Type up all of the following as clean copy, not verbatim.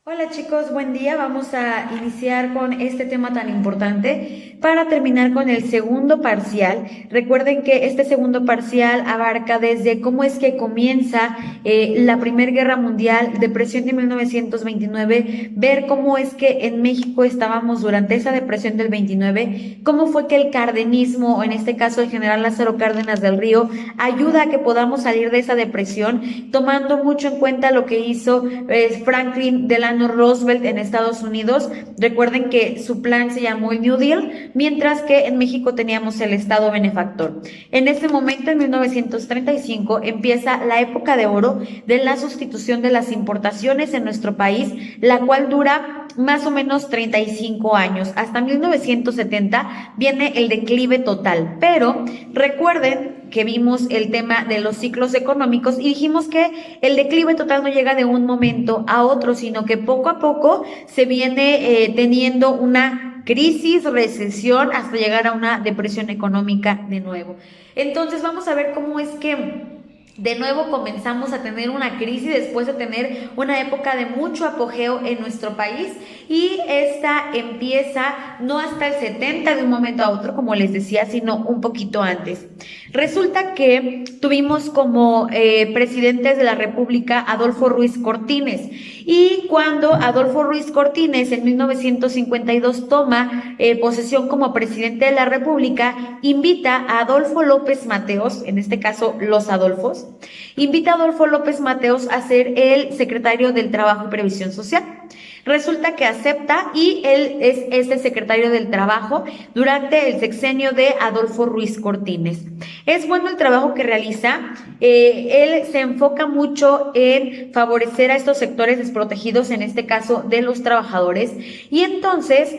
Hola chicos, buen día. Vamos a iniciar con este tema tan importante para terminar con el segundo parcial. Recuerden que este segundo parcial abarca desde cómo es que comienza la Primera Guerra Mundial, depresión de 1929, ver cómo es que en México estábamos durante esa depresión del 29, cómo fue que el cardenismo, o en este caso el general Lázaro Cárdenas del Río, ayuda a que podamos salir de esa depresión, tomando mucho en cuenta lo que hizo Franklin Delano Roosevelt en Estados Unidos. Recuerden que su plan se llamó el New Deal, mientras que en México teníamos el Estado benefactor. En ese momento, en 1935, empieza la época de oro de la sustitución de las importaciones en nuestro país, la cual dura más o menos 35 años. Hasta 1970 viene el declive total, pero recuerden que vimos el tema de los ciclos económicos y dijimos que el declive total no llega de un momento a otro, sino que poco a poco se viene teniendo una crisis, recesión, hasta llegar a una depresión económica de nuevo. Entonces vamos a ver cómo es que de nuevo comenzamos a tener una crisis después de tener una época de mucho apogeo en nuestro país, y esta empieza no hasta el 70 de un momento a otro, como les decía, sino un poquito antes. Resulta que tuvimos como presidentes de la República Adolfo Ruiz Cortines, y cuando Adolfo Ruiz Cortines en 1952 toma posesión como presidente de la República, invita a Adolfo López Mateos, en este caso los Adolfos, invita a Adolfo López Mateos a ser el secretario del Trabajo y Previsión Social. Resulta que acepta y él es el secretario del Trabajo durante el sexenio de Adolfo Ruiz Cortines. Es bueno el trabajo que realiza. Él se enfoca mucho en favorecer a estos sectores desprotegidos, en este caso de los trabajadores, y entonces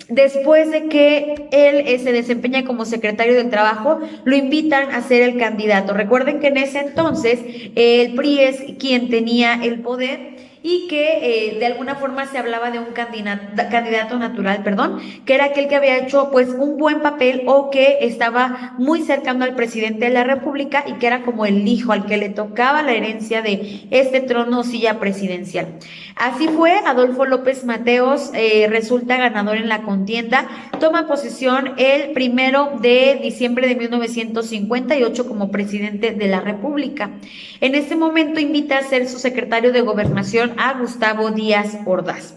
después de que él se desempeña como secretario del Trabajo, lo invitan a ser el candidato. Recuerden que en ese entonces el PRI es quien tenía el poder, y que de alguna forma se hablaba de un candidato natural, que era aquel que había hecho pues un buen papel, o que estaba muy cercano al presidente de la República y que era como el hijo al que le tocaba la herencia de este trono o silla presidencial. Así fue. Adolfo López Mateos resulta ganador en la contienda, toma posesión el 1 de diciembre de 1958 como presidente de la República. En este momento invita a ser su secretario de Gobernación a Gustavo Díaz Ordaz.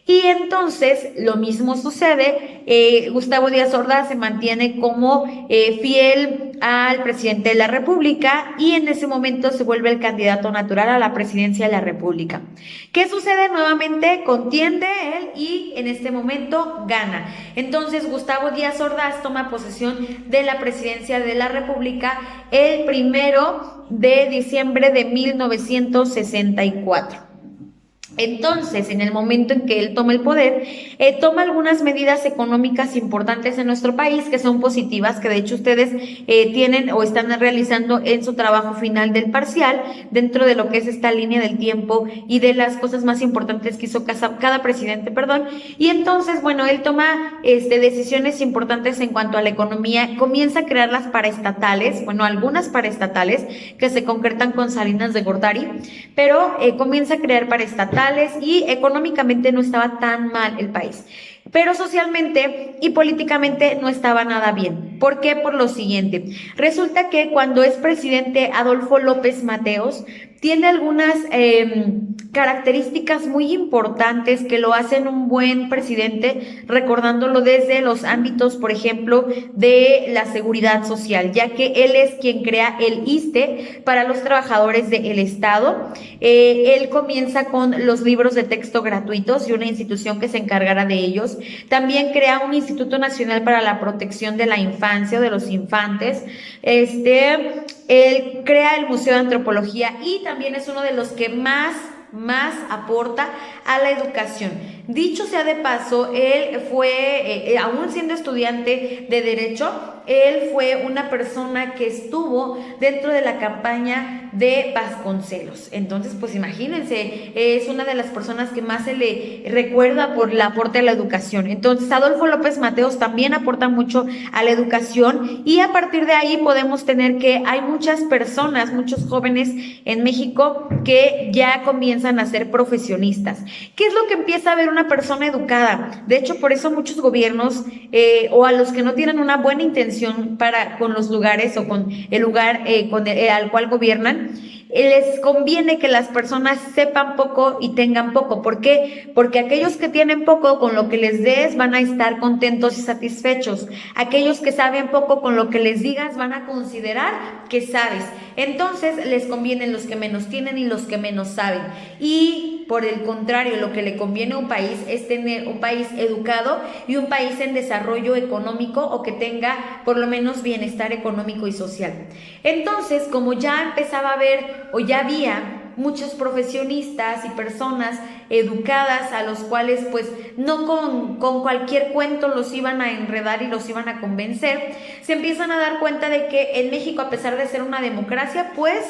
Y entonces lo mismo sucede. Gustavo Díaz Ordaz se mantiene como fiel al presidente de la República, y en ese momento se vuelve el candidato natural a la presidencia de la República. ¿Qué sucede? Nuevamente contiende él y en este momento gana. Entonces Gustavo Díaz Ordaz toma posesión de la presidencia de la República el 1 de diciembre de 1964. Entonces, en el momento en que él toma el poder, toma algunas medidas económicas importantes en nuestro país que son positivas, que de hecho ustedes tienen o están realizando en su trabajo final del parcial, dentro de lo que es esta línea del tiempo y de las cosas más importantes que hizo cada presidente, y entonces, bueno, él toma decisiones importantes en cuanto a la economía, comienza a crear las paraestatales, bueno, algunas paraestatales que se concretan con Salinas de Gortari, pero comienza a crear paraestatales, y económicamente no estaba tan mal el país, pero socialmente y políticamente no estaba nada bien. ¿Por qué? Por lo siguiente. Resulta que cuando es presidente Adolfo López Mateos, tiene algunas características muy importantes que lo hacen un buen presidente, recordándolo desde los ámbitos, por ejemplo, de la seguridad social, ya que él es quien crea el ISSSTE para los trabajadores del Estado. Él comienza con los libros de texto gratuitos y una institución que se encargará de ellos. También crea un Instituto Nacional para la Protección de la Infancia o de los Infantes. Él crea el Museo de Antropología, y también es uno de los que más aporta a la educación. Dicho sea de paso, él fue, aún siendo estudiante de Derecho, él fue una persona que estuvo dentro de la campaña de Vasconcelos. Entonces, pues imagínense, es una de las personas que más se le recuerda por el aporte a la educación. Entonces, Adolfo López Mateos también aporta mucho a la educación, y a partir de ahí podemos tener que hay muchas personas, muchos jóvenes en México que ya comienzan a ser profesionistas. ¿Qué es lo que empieza a ver una persona educada? De hecho, por eso muchos gobiernos o a los que no tienen una buena intención con los lugares o con el lugar al cual gobiernan, les conviene que las personas sepan poco y tengan poco. ¿Por qué? Porque aquellos que tienen poco, con lo que les des van a estar contentos y satisfechos. Aquellos que saben poco, con lo que les digas van a considerar que sabes. Entonces les convienen los que menos tienen y los que menos saben. Y por el contrario, lo que le conviene a un país es tener un país educado y un país en desarrollo económico, o que tenga por lo menos bienestar económico y social. Entonces, como ya empezaba a haber o ya había muchos profesionistas y personas educadas a los cuales pues no con cualquier cuento los iban a enredar y los iban a convencer, se empiezan a dar cuenta de que en México, a pesar de ser una democracia, pues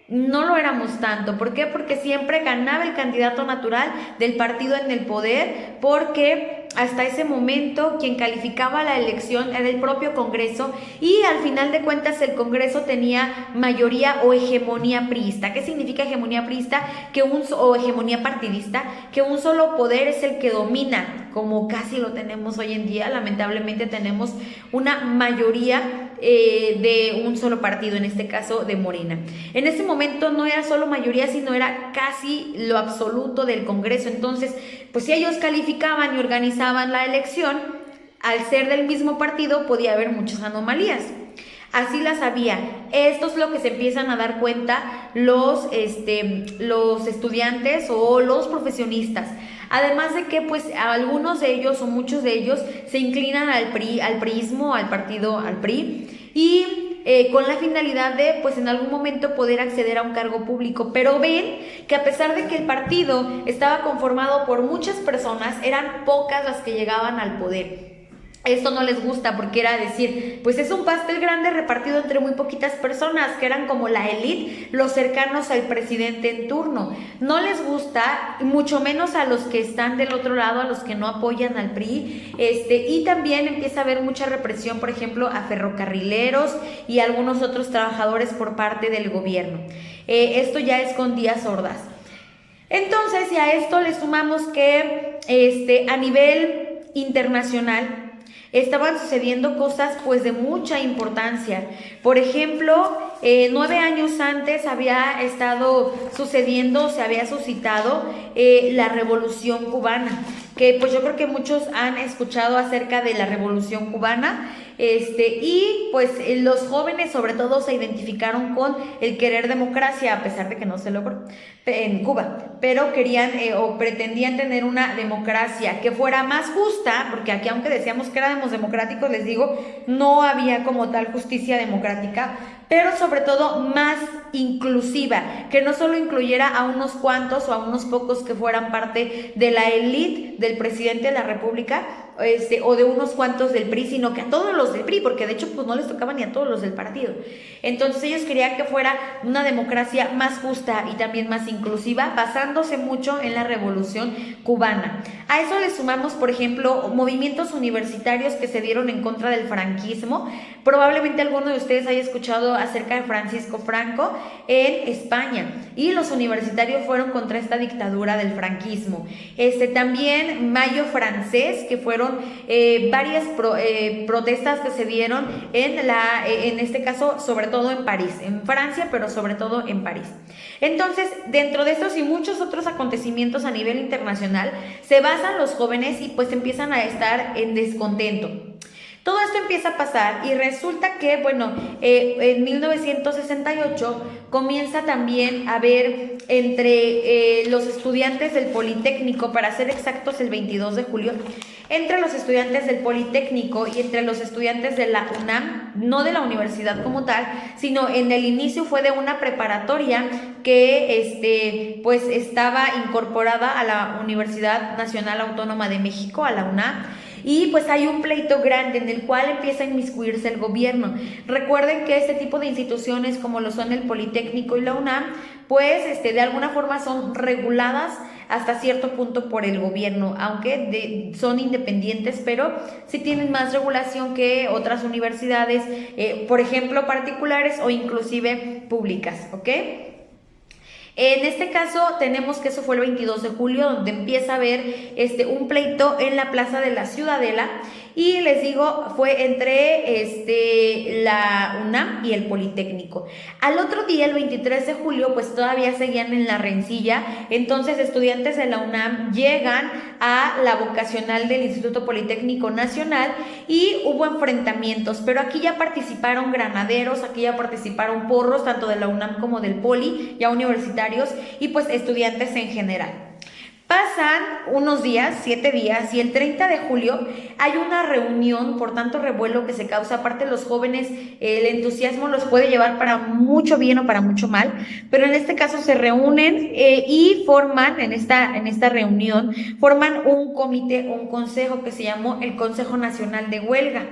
no lo éramos tanto. ¿Por qué? Porque siempre ganaba el candidato natural del partido en el poder, porque hasta ese momento quien calificaba la elección era el propio Congreso, y al final de cuentas el Congreso tenía mayoría o hegemonía priista. ¿Qué significa hegemonía priista? O hegemonía partidista, que un solo poder es el que domina, como casi lo tenemos hoy en día. Lamentablemente tenemos una mayoría de un solo partido, en este caso de Morena. En ese momento no era solo mayoría, sino era casi lo absoluto del Congreso. Entonces, pues si ellos calificaban y organizaban la elección, al ser del mismo partido podía haber muchas anomalías. Así las había. Esto es lo que se empiezan a dar cuenta los estudiantes o los profesionistas. Además de que pues algunos de ellos o muchos de ellos se inclinan al PRI, al priismo, al PRI, y con la finalidad de pues en algún momento poder acceder a un cargo público. Pero ven que a pesar de que el partido estaba conformado por muchas personas, eran pocas las que llegaban al poder. Esto no les gusta, porque era decir, pues es un pastel grande repartido entre muy poquitas personas, que eran como la élite, los cercanos al presidente en turno. No les gusta, mucho menos a los que están del otro lado, a los que no apoyan al PRI. Y también empieza a haber mucha represión, por ejemplo, a ferrocarrileros y a algunos otros trabajadores por parte del gobierno. Esto ya es con Díaz Ordaz. Entonces, y a esto le sumamos que a nivel internacional estaban sucediendo cosas pues de mucha importancia. Por ejemplo, 9 años antes había estado sucediendo, se había suscitado la Revolución Cubana, que pues yo creo que muchos han escuchado acerca de la Revolución Cubana, y pues los jóvenes sobre todo se identificaron con el querer democracia, a pesar de que no se logró en Cuba, pero querían o pretendían tener una democracia que fuera más justa, porque aquí, aunque decíamos que éramos democráticos, les digo, no había como tal justicia democrática, pero sobre todo más inclusiva, que no solo incluyera a unos cuantos o a unos pocos que fueran parte de la élite del presidente de la República, o de unos cuantos del PRI, sino que a todos los del PRI, porque de hecho pues no les tocaba ni a todos los del partido. Entonces ellos querían que fuera una democracia más justa y también más inclusiva, basándose mucho en la Revolución Cubana. A eso le sumamos, por ejemplo, movimientos universitarios que se dieron en contra del franquismo. Probablemente alguno de ustedes haya escuchado acerca de Francisco Franco en España, y los universitarios fueron contra esta dictadura del franquismo. También Mayo Francés, que fueron varias protestas que se dieron en este caso sobre todo en París, en Francia, pero sobre todo en París. Entonces, dentro de estos y muchos otros acontecimientos a nivel internacional, se basan los jóvenes y pues empiezan a estar en descontento. Todo esto empieza a pasar y resulta que, bueno, en 1968 comienza también a haber entre los estudiantes del Politécnico, para ser exactos el 22 de julio, entre los estudiantes del Politécnico y entre los estudiantes de la UNAM, no de la universidad como tal, sino en el inicio fue de una preparatoria que pues estaba incorporada a la Universidad Nacional Autónoma de México, a la UNAM. Y pues hay un pleito grande en el cual empieza a inmiscuirse el gobierno. Recuerden que este tipo de instituciones como lo son el Politécnico y la UNAM, pues de alguna forma son reguladas hasta cierto punto por el gobierno, aunque son independientes, pero sí tienen más regulación que otras universidades, por ejemplo, particulares o inclusive públicas, ¿ok? En este caso tenemos que eso fue el 22 de julio, donde empieza a haber un pleito en la Plaza de la Ciudadela, y les digo, fue entre la UNAM y el Politécnico. Al otro día, el 23 de julio, pues todavía seguían en la rencilla. Entonces estudiantes de la UNAM llegan a la vocacional del Instituto Politécnico Nacional y hubo enfrentamientos, pero aquí ya participaron granaderos, aquí ya participaron porros, tanto de la UNAM como del Poli, ya universitarios, y pues estudiantes en general. Pasan unos días, 7 días, y el 30 de julio hay una reunión por tanto revuelo que se causa. Aparte, los jóvenes, el entusiasmo los puede llevar para mucho bien o para mucho mal, pero en este caso se reúnen y forman, en esta reunión, forman un comité, un consejo que se llamó el Consejo Nacional de Huelga.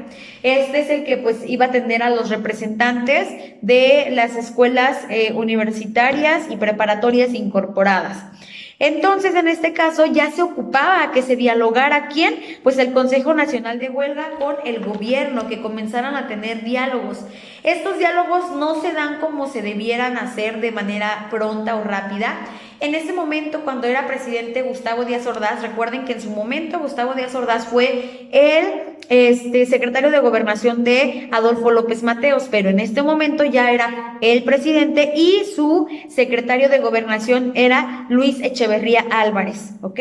Este es el que pues iba a tener a los representantes de las escuelas universitarias y preparatorias incorporadas. Entonces, en este caso, ya se ocupaba que se dialogara ¿quién? Pues el Consejo Nacional de Huelga con el gobierno, que comenzaran a tener diálogos. Estos diálogos no se dan como se debieran hacer de manera pronta o rápida. En ese momento, cuando era presidente Gustavo Díaz Ordaz, recuerden que en su momento Gustavo Díaz Ordaz fue el secretario de Gobernación de Adolfo López Mateos, pero en este momento ya era el presidente y su secretario de Gobernación era Luis Echeverría Álvarez, ¿ok?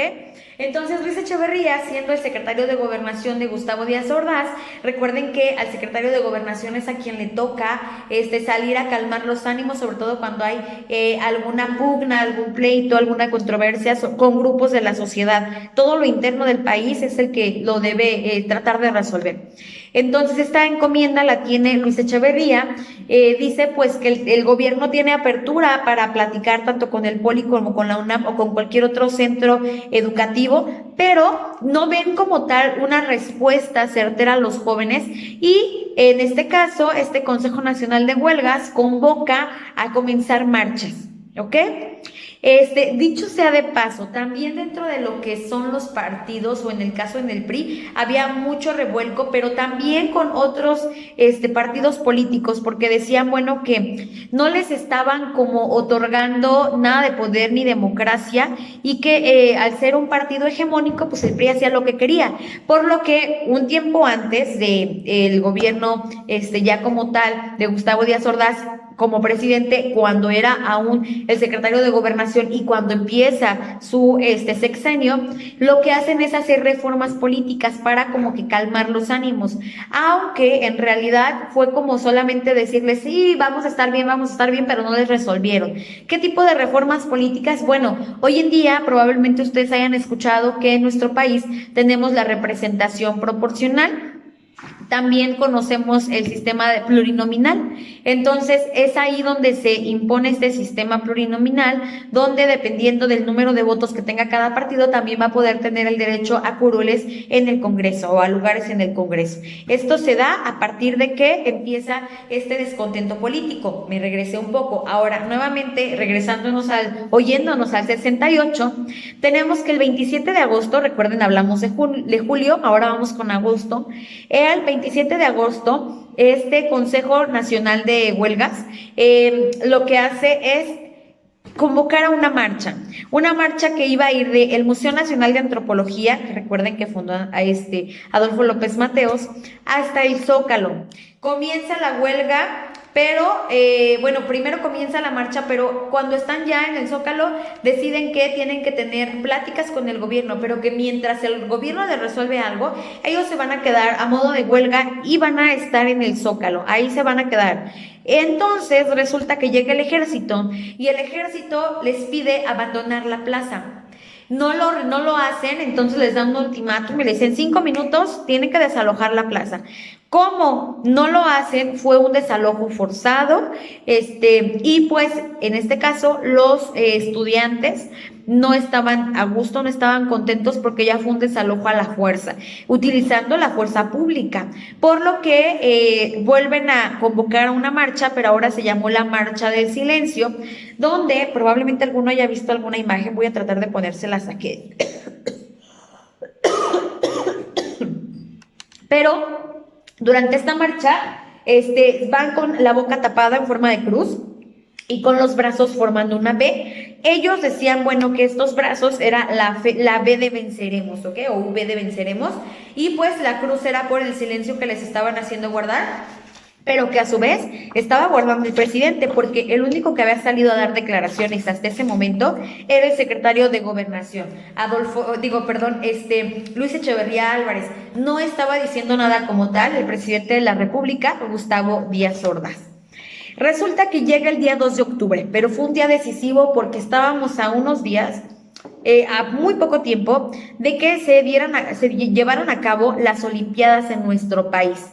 Entonces Luis Echeverría, siendo el secretario de Gobernación de Gustavo Díaz Ordaz, recuerden que al secretario de Gobernación es a quien le toca salir a calmar los ánimos, sobre todo cuando hay alguna pugna, algún pleito, alguna controversia con grupos de la sociedad. Todo lo interno del país es el que lo debe tratar de resolver. Entonces esta encomienda la tiene Luis Echeverría, dice pues que el gobierno tiene apertura para platicar tanto con el Poli como con la UNAM o con cualquier otro centro educativo, pero no ven como tal una respuesta certera a los jóvenes, y en este caso este Consejo Nacional de Huelgas convoca a comenzar marchas, ¿ok? Dicho sea de paso, también dentro de lo que son los partidos, o en el caso en el PRI, había mucho revuelco, pero también con otros partidos políticos, porque decían, bueno, que no les estaban como otorgando nada de poder ni democracia, y que al ser un partido hegemónico, pues el PRI hacía lo que quería, por lo que un tiempo antes del gobierno ya como tal de Gustavo Díaz Ordaz como presidente, cuando era aún el secretario de Gobernación y cuando empieza su sexenio, lo que hacen es hacer reformas políticas para como que calmar los ánimos, aunque en realidad fue como solamente decirles, sí, vamos a estar bien, pero no les resolvieron. ¿Qué tipo de reformas políticas? Bueno, hoy en día probablemente ustedes hayan escuchado que en nuestro país tenemos la representación proporcional. También conocemos el sistema plurinominal. Entonces es ahí donde se impone este sistema plurinominal, donde dependiendo del número de votos que tenga cada partido, también va a poder tener el derecho a curules en el Congreso o a lugares en el Congreso. Esto se da a partir de que empieza este descontento político. Me regresé un poco. Ahora, nuevamente, oyéndonos al 68, tenemos que el 27 de agosto, recuerden, hablamos de julio, ahora vamos con agosto. El 27 de agosto, este Consejo Nacional de Huelgas lo que hace es convocar a una marcha que iba a ir del Museo Nacional de Antropología, que recuerden que fundó a Adolfo López Mateos, hasta el Zócalo. Comienza la huelga, pero bueno, primero comienza la marcha, pero cuando están ya en el Zócalo deciden que tienen que tener pláticas con el gobierno, pero que mientras el gobierno les resuelve algo, ellos se van a quedar a modo de huelga y van a estar en el Zócalo, ahí se van a quedar. Entonces resulta que llega el ejército y el ejército les pide abandonar la plaza. No lo hacen, entonces les dan un ultimátum y les dicen 5 minutos, tienen que desalojar la plaza. ¿Cómo no lo hacen? Fue un desalojo forzado, y pues en este caso los estudiantes no estaban a gusto, no estaban contentos porque ya fue un desalojo a la fuerza, utilizando la fuerza pública, por lo que vuelven a convocar a una marcha, pero ahora se llamó la Marcha del Silencio, donde probablemente alguno haya visto alguna imagen, voy a tratar de ponérselas aquí. Pero durante esta marcha, van con la boca tapada en forma de cruz y con los brazos formando una B. Ellos decían, bueno, que estos brazos era la B de venceremos, ¿ok? O V de venceremos. Y pues la cruz era por el silencio que les estaban haciendo guardar, pero que a su vez estaba guardando el presidente, porque el único que había salido a dar declaraciones hasta ese momento era el secretario de Gobernación, Luis Echeverría Álvarez. No estaba diciendo nada como tal el presidente de la República, Gustavo Díaz Ordaz. Resulta que llega el día 2 de octubre, pero fue un día decisivo porque estábamos a unos días, a muy poco tiempo, de que se llevaran a cabo las Olimpiadas en nuestro país.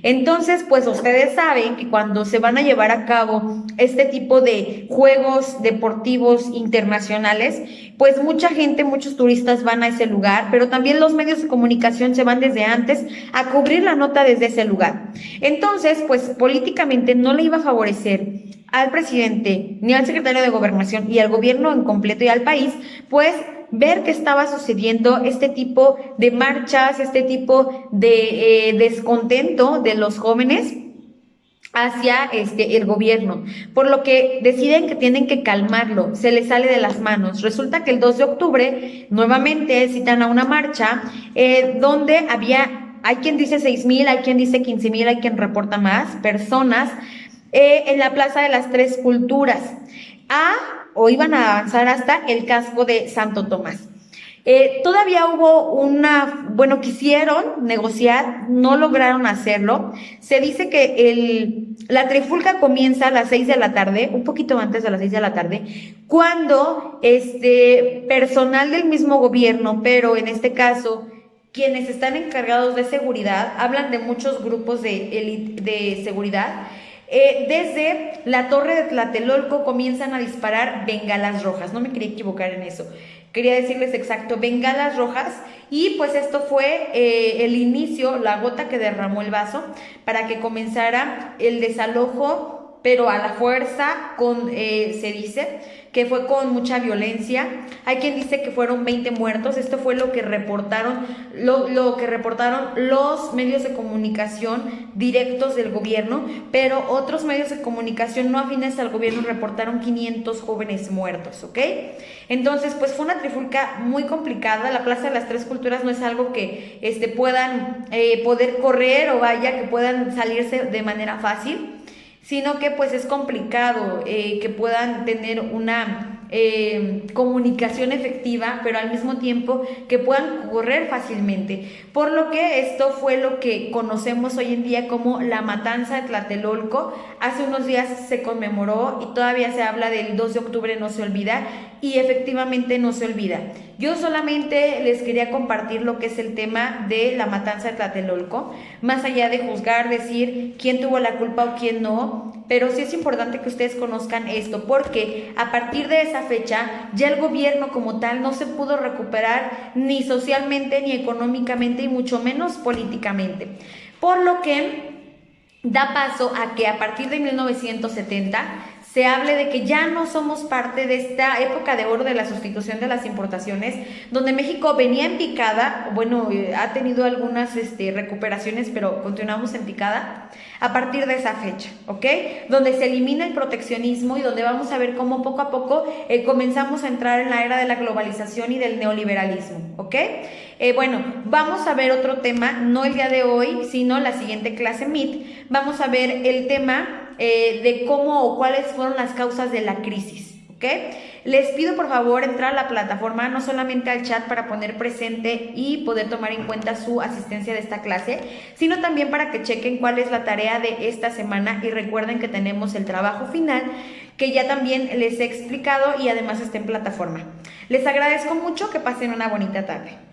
Entonces, pues ustedes saben que cuando se van a llevar a cabo este tipo de juegos deportivos internacionales, pues mucha gente, muchos turistas van a ese lugar, pero también los medios de comunicación se van desde antes a cubrir la nota desde ese lugar. Entonces, pues políticamente no le iba a favorecer al presidente, ni al secretario de Gobernación y al gobierno en completo y al país, pues ver que estaba sucediendo este tipo de marchas, este tipo de descontento de los jóvenes hacia el gobierno, por lo que deciden que tienen que calmarlo, se les sale de las manos. Resulta que el 2 de octubre nuevamente citan a una marcha donde hay quien dice 6,000, hay quien dice 15,000, hay quien reporta más personas en la Plaza de las Tres Culturas, o iban a avanzar hasta el casco de Santo Tomás. Todavía hubo quisieron negociar, no lograron hacerlo. Se dice que la trifulca comienza a las 6 de la tarde, un poquito antes de las 6 de la tarde, cuando personal del mismo gobierno, pero en este caso quienes están encargados de seguridad, hablan de muchos grupos de seguridad, desde la torre de Tlatelolco comienzan a disparar bengalas rojas. No me quería equivocar en eso, quería decirles exacto, bengalas rojas. Y pues esto fue el inicio, la gota que derramó el vaso para que comenzara el desalojo, pero a la fuerza, se dice que fue con mucha violencia. Hay quien dice que fueron 20 muertos. Esto fue lo que reportaron los medios de comunicación directos del gobierno, pero otros medios de comunicación no afines al gobierno reportaron 500 jóvenes muertos, ¿ok? Entonces, pues fue una trifulca muy complicada. La Plaza de las Tres Culturas no es algo que puedan poder correr, o que puedan salirse de manera fácil, sino que pues es complicado que puedan tener una comunicación efectiva, pero al mismo tiempo que puedan correr fácilmente. Por lo que esto fue lo que conocemos hoy en día como la matanza de Tlatelolco. Hace unos días se conmemoró y todavía se habla del 2 de octubre, no se olvida, y efectivamente no se olvida. Yo solamente les quería compartir lo que es el tema de la matanza de Tlatelolco, más allá de juzgar, decir quién tuvo la culpa o quién no, pero sí es importante que ustedes conozcan esto, porque a partir de esa fecha ya el gobierno como tal no se pudo recuperar ni socialmente, ni económicamente, y mucho menos políticamente, por lo que da paso a que a partir de 1970 se hable de que ya no somos parte de esta época de oro de la sustitución de las importaciones, donde México venía en picada. Ha tenido algunas recuperaciones, pero continuamos en picada a partir de esa fecha, ¿ok? Donde se elimina el proteccionismo y donde vamos a ver cómo poco a poco comenzamos a entrar en la era de la globalización y del neoliberalismo, ¿ok? Vamos a ver otro tema, no el día de hoy, sino la siguiente clase MIT. Vamos a ver el tema de cómo o cuáles fueron las causas de la crisis, ¿ok? Les pido por favor entrar a la plataforma, no solamente al chat para poner presente y poder tomar en cuenta su asistencia de esta clase, sino también para que chequen cuál es la tarea de esta semana y recuerden que tenemos el trabajo final que ya también les he explicado y además está en plataforma. Les agradezco mucho, que pasen una bonita tarde.